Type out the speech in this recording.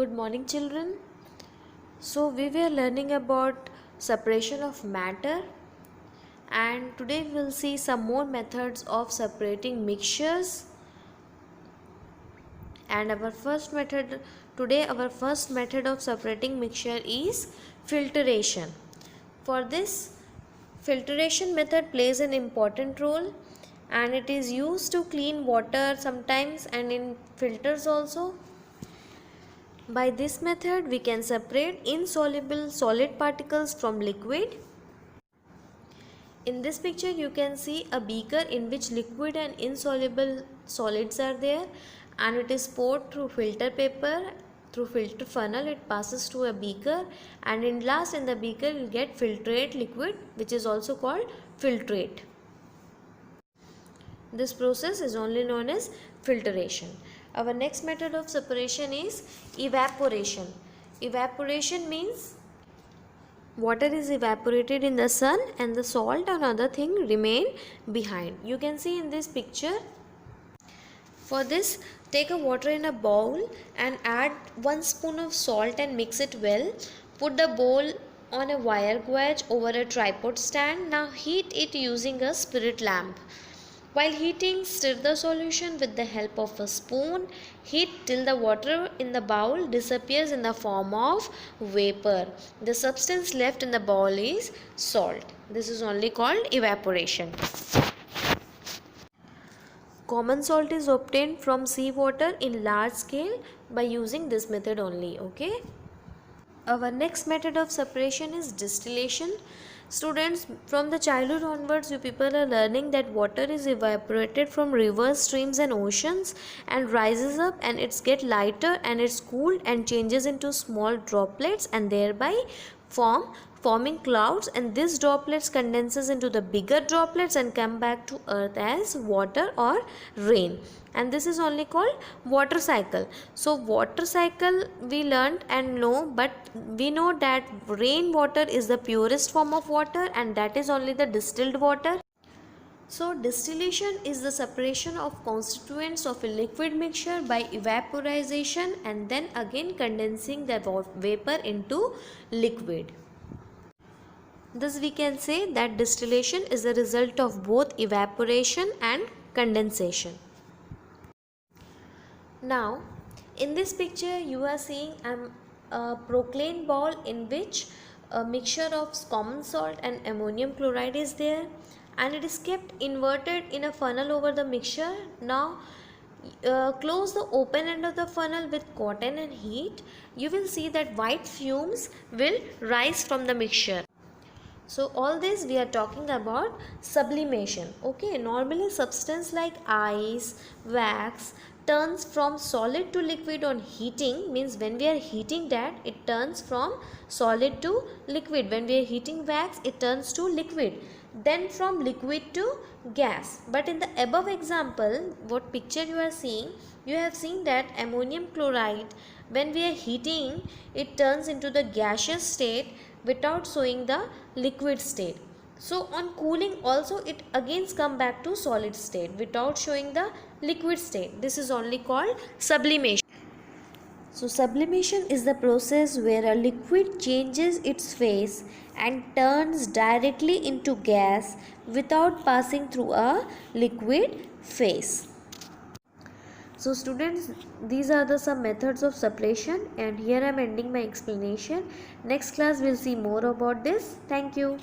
Good morning, children. So we were learning about separation of matter, and today we'll see some more methods of separating mixtures. And our first method of separating mixture is filtration. For this, filtration method plays an important role, and it is used to clean water sometimes and in filters also. By this method, we can separate insoluble solid particles from liquid. In this picture, you can see a beaker in which liquid and insoluble solids are there, and it is poured through filter paper. Through filter funnel, it passes to a beaker, and in the beaker you get filtrate liquid, which is also called filtrate. This process is only known as filtration. Our next method of separation is evaporation. Evaporation means water is evaporated in the sun and the salt and other thing remain behind. You can see in this picture. For this, take a water in a bowl and add 1 spoon of salt and mix it well. Put the bowl on a wire gauge over a tripod stand. Now heat it using a spirit lamp. While heating, stir the solution with the help of a spoon. Heat till the water in the bowl disappears in the form of vapor. The substance left in the bowl is salt. This is only called evaporation. Common salt is obtained from seawater in large scale by using this method only. Okay. Our next method of separation is distillation. Students, from the childhood onwards, you people are learning that water is evaporated from rivers, streams and oceans and rises up, and it's get lighter and it's cooled and changes into small droplets and thereby forming clouds, and these droplets condenses into the bigger droplets and come back to earth as water or rain, and this is only called water cycle. So water cycle we learned and know, but we know that rainwater is the purest form of water and that is only the distilled water. So distillation is the separation of constituents of a liquid mixture by evaporization and then again condensing the vapor into liquid. Thus we can say that distillation is the result of both evaporation and condensation. Now in this picture you are seeing a proclaim bowl in which a mixture of common salt and ammonium chloride is there, and it is kept inverted in a funnel over the mixture. Now close the open end of the funnel with cotton and heat. You will see that white fumes will rise from the mixture. So all this we are talking about sublimation. Okay, normally substance like ice, wax turns from solid to liquid on heating, means when we are heating that it turns from solid to liquid. When we are heating wax, it turns to liquid, then from liquid to gas. But in the above example, what picture you are seeing, you have seen that ammonium chloride, when we are heating, it turns into the gaseous state without showing the liquid state. So on cooling also it again come back to solid state without showing the liquid state. This is only called sublimation. So sublimation is the process where a liquid changes its phase and turns directly into gas without passing through a liquid phase. So students, these are some methods of separation, and here I am ending my explanation. Next class we'll see more about this. Thank you.